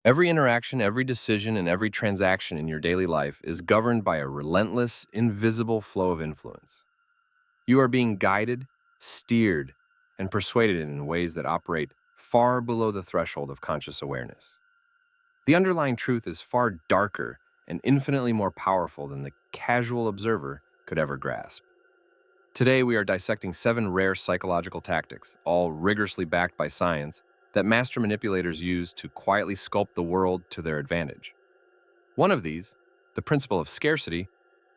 Every interaction, every decision, and every transaction in your daily life is governed by a relentless, invisible flow of influence. You are being guided, steered, and persuaded in ways that operate far below the threshold of conscious awareness. The underlying truth is far darker and infinitely more powerful than the casual observer could ever grasp. Today, we are dissecting 7 rare psychological tactics, all rigorously backed by science, that master manipulators use to quietly sculpt the world to their advantage. One of these, the principle of scarcity,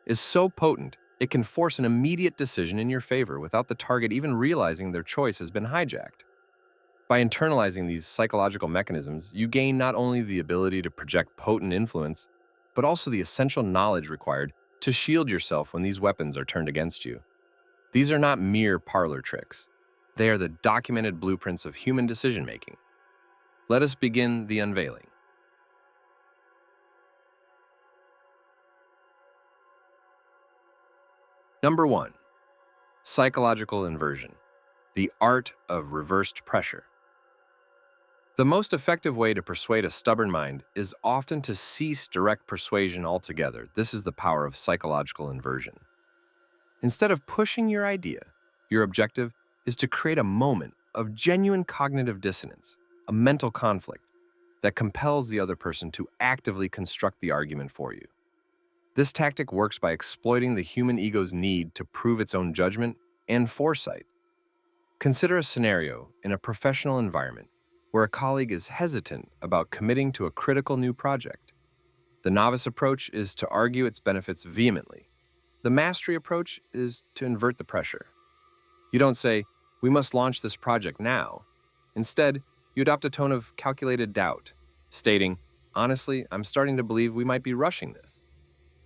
is so potent it can force an immediate decision in your favor without the target even realizing their choice has been hijacked. By internalizing these psychological mechanisms, you gain not only the ability to project potent influence, but also the essential knowledge required to shield yourself when these weapons are turned against you. These are not mere parlor tricks. They are the documented blueprints of human decision-making. Let us begin the unveiling. Number 1. Psychological inversion, the art of reversed pressure. The most effective way to persuade a stubborn mind is often to cease direct persuasion altogether. This is the power of psychological inversion. Instead of pushing your idea, your objective is to create a moment of genuine cognitive dissonance, a mental conflict that compels the other person to actively construct the argument for you. This tactic works by exploiting the human ego's need to prove its own judgment and foresight. Consider a scenario in a professional environment where a colleague is hesitant about committing to a critical new project. The novice approach is to argue its benefits vehemently. The mastery approach is to invert the pressure. You don't say, "We must launch this project now." Instead, you adopt a tone of calculated doubt, stating, "Honestly, I'm starting to believe we might be rushing this.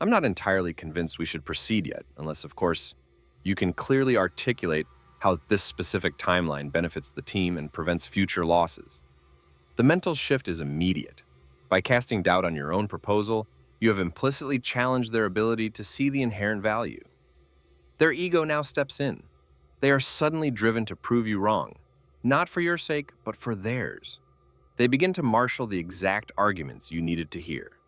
I'm not entirely convinced we should proceed yet, unless, of course, you can clearly articulate how this specific timeline benefits the team and prevents future losses." The mental shift is immediate. By casting doubt on your own proposal, you have implicitly challenged their ability to see the inherent value. Their ego now steps in. They are suddenly driven to prove you wrong, not for your sake, but for theirs. They begin to marshal the exact arguments you needed to hear: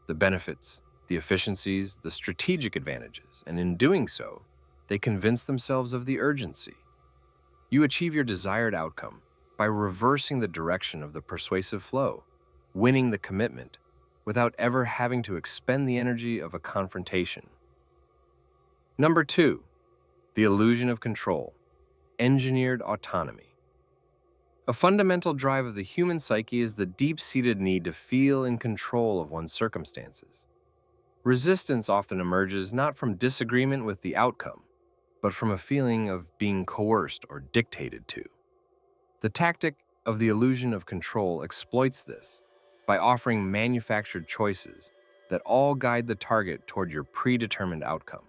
the benefits, the efficiencies, the strategic advantages, and in doing so, they convince themselves of the urgency. You achieve your desired outcome by reversing the direction of the persuasive flow, winning the commitment, without ever having to expend the energy of a confrontation. Number 2, the illusion of control, engineered autonomy. A fundamental drive of the human psyche is the deep-seated need to feel in control of one's circumstances. Resistance often emerges not from disagreement with the outcome, but from a feeling of being coerced or dictated to. The tactic of the illusion of control exploits this by offering manufactured choices that all guide the target toward your predetermined outcome.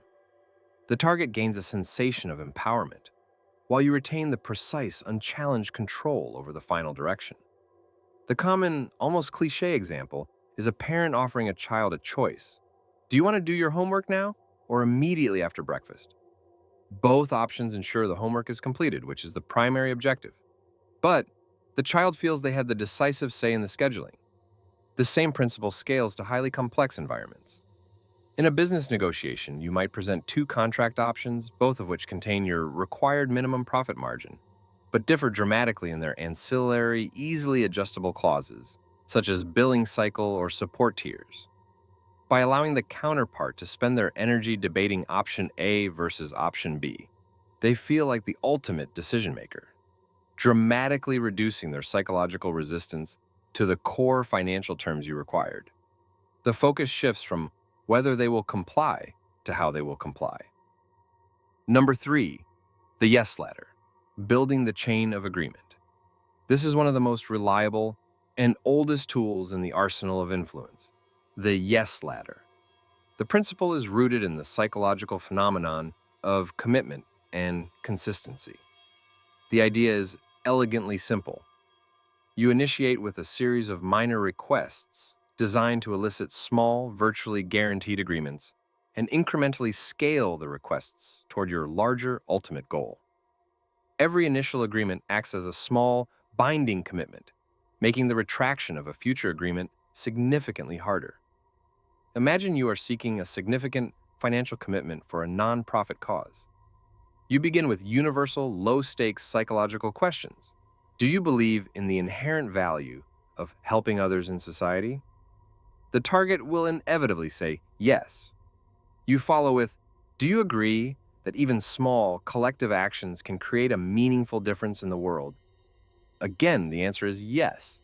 The target gains a sensation of empowerment, while you retain the precise, unchallenged control over the final direction. The common, almost cliché example is a parent offering a child a choice. Do you want to do your homework now or immediately after breakfast? Both options ensure the homework is completed, which is the primary objective. But the child feels they had the decisive say in the scheduling. The same principle scales to highly complex environments. In a business negotiation, you might present 2 contract options, both of which contain your required minimum profit margin, but differ dramatically in their ancillary, easily adjustable clauses, such as billing cycle or support tiers. By allowing the counterpart to spend their energy debating option A versus option B, they feel like the ultimate decision maker, dramatically reducing their psychological resistance to the core financial terms you required. The focus shifts from whether they will comply to how they will comply. Number 3, the yes ladder, building the chain of agreement. This is one of the most reliable and oldest tools in the arsenal of influence, the yes ladder. The principle is rooted in the psychological phenomenon of commitment and consistency. The idea is elegantly simple. You initiate with a series of minor requests designed to elicit small, virtually guaranteed agreements and incrementally scale the requests toward your larger ultimate goal. Every initial agreement acts as a small, binding commitment, making the retraction of a future agreement significantly harder. Imagine you are seeking a significant financial commitment for a nonprofit cause. You begin with universal, low-stakes psychological questions. Do you believe in the inherent value of helping others in society? The target will inevitably say yes. You follow with, do you agree that even small, collective actions can create a meaningful difference in the world? Again, the answer is yes.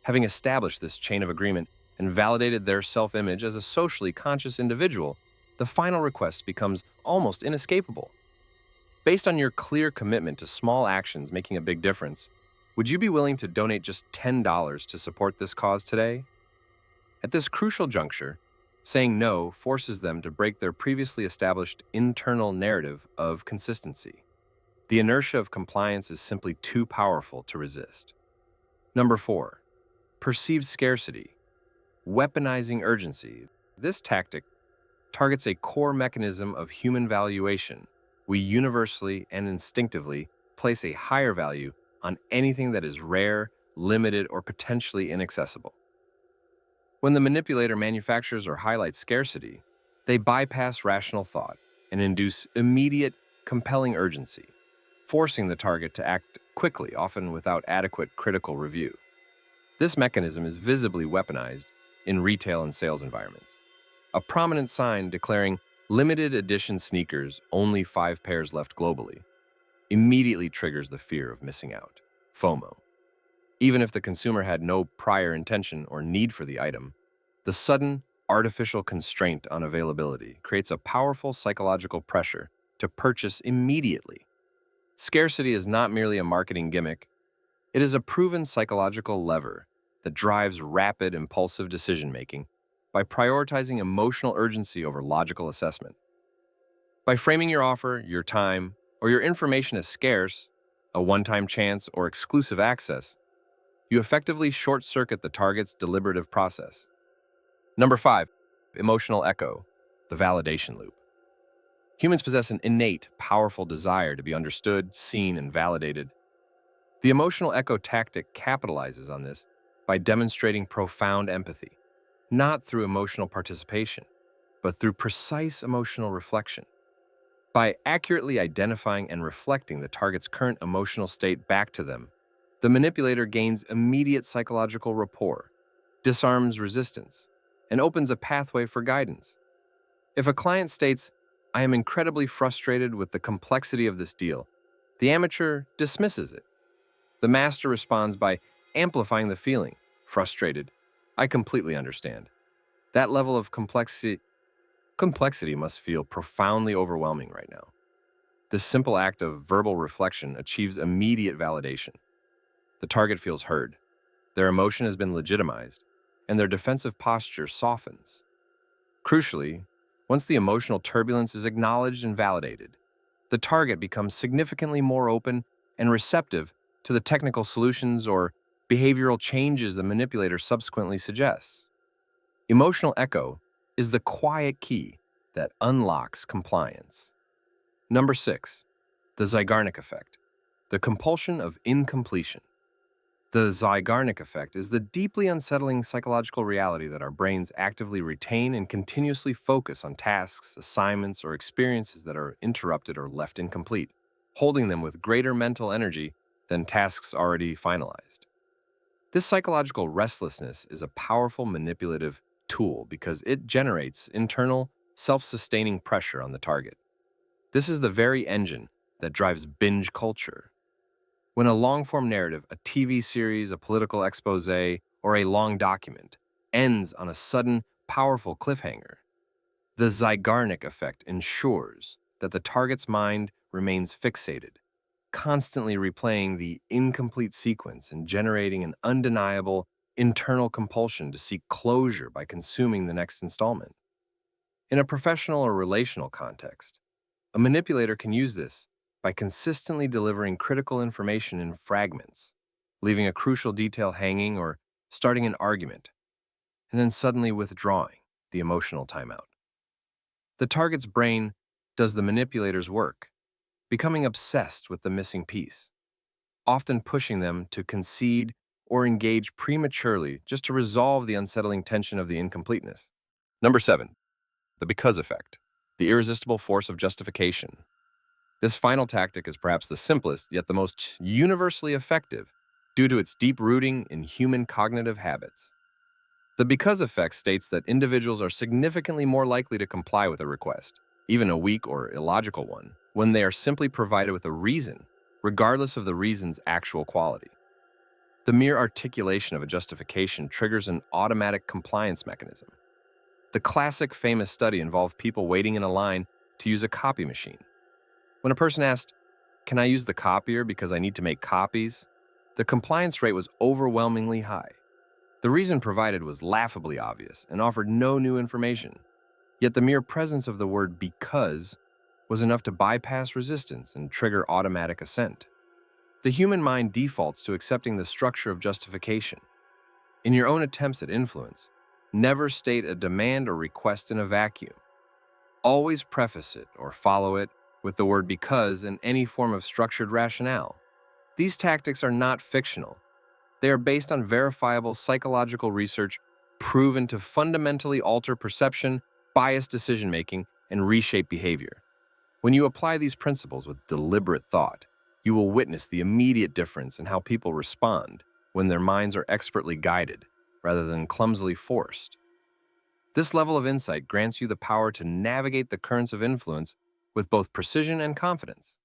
Having established this chain of agreement and validated their self-image as a socially conscious individual, the final request becomes almost inescapable. Based on your clear commitment to small actions making a big difference, would you be willing to donate just $10 to support this cause today? At this crucial juncture, saying no forces them to break their previously established internal narrative of consistency. The inertia of compliance is simply too powerful to resist. Number 4, perceived scarcity. Weaponizing urgency. This tactic targets a core mechanism of human valuation. We universally and instinctively place a higher value on anything that is rare, limited, or potentially inaccessible. When the manipulator manufactures or highlights scarcity, they bypass rational thought and induce immediate, compelling urgency, forcing the target to act quickly, often without adequate critical review. This mechanism is visibly weaponized in retail and sales environments. A prominent sign declaring limited edition sneakers, only 5 pairs left globally, immediately triggers the fear of missing out, FOMO. Even if the consumer had no prior intention or need for the item, the sudden, artificial constraint on availability creates a powerful psychological pressure to purchase immediately. Scarcity is not merely a marketing gimmick, it is a proven psychological lever that drives rapid, impulsive decision-making by prioritizing emotional urgency over logical assessment. By framing your offer, your time, or your information as scarce, a one-time chance, or exclusive access, you effectively short-circuit the target's deliberative process. Number 5, emotional echo, the validation loop. Humans possess an innate, powerful desire to be understood, seen, and validated. The emotional echo tactic capitalizes on this by demonstrating profound empathy, not through emotional participation, but through precise emotional reflection. By accurately identifying and reflecting the target's current emotional state back to them, the manipulator gains immediate psychological rapport, disarms resistance, and opens a pathway for guidance. If a client states, "I am incredibly frustrated with the complexity of this deal," the amateur dismisses it. The master responds by amplifying the feeling, "Frustrated. I completely understand. That level of complexity must feel profoundly overwhelming right now." This simple act of verbal reflection achieves immediate validation. The target feels heard, their emotion has been legitimized, and their defensive posture softens. Crucially, once the emotional turbulence is acknowledged and validated, the target becomes significantly more open and receptive to the technical solutions or behavioral changes the manipulator subsequently suggests. Emotional echo is the quiet key that unlocks compliance. Number 6, the Zeigarnik effect, the compulsion of incompletion. The Zeigarnik effect is the deeply unsettling psychological reality that our brains actively retain and continuously focus on tasks, assignments, or experiences that are interrupted or left incomplete, holding them with greater mental energy than tasks already finalized. This psychological restlessness is a powerful manipulative tool because it generates internal, self-sustaining pressure on the target. This is the very engine that drives binge culture. When a long-form narrative, a TV series, a political expose, or a long document ends on a sudden, powerful cliffhanger, the Zeigarnik effect ensures that the target's mind remains fixated, constantly replaying the incomplete sequence and generating an undeniable internal compulsion to seek closure by consuming the next installment. In a professional or relational context, a manipulator can use this by consistently delivering critical information in fragments, leaving a crucial detail hanging or starting an argument, and then suddenly withdrawing the emotional timeout. The target's brain does the manipulator's work, becoming obsessed with the missing piece, often pushing them to concede or engage prematurely just to resolve the unsettling tension of the incompleteness. Number 7, the because effect, the irresistible force of justification. This final tactic is perhaps the simplest, yet the most universally effective, due to its deep rooting in human cognitive habits. The because effect states that individuals are significantly more likely to comply with a request, even a weak or illogical one, when they are simply provided with a reason, regardless of the reason's actual quality. The mere articulation of a justification triggers an automatic compliance mechanism. The classic famous study involved people waiting in a line to use a copy machine. When a person asked, "Can I use the copier because I need to make copies?" the compliance rate was overwhelmingly high. The reason provided was laughably obvious and offered no new information. Yet the mere presence of the word because was enough to bypass resistance and trigger automatic assent. The human mind defaults to accepting the structure of justification. In your own attempts at influence, never state a demand or request in a vacuum. Always preface it or follow it with the word because and any form of structured rationale. These tactics are not fictional. They are based on verifiable psychological research proven to fundamentally alter perception, bias decision-making, and reshape behavior. When you apply these principles with deliberate thought, you will witness the immediate difference in how people respond when their minds are expertly guided rather than clumsily forced. This level of insight grants you the power to navigate the currents of influence with both precision and confidence.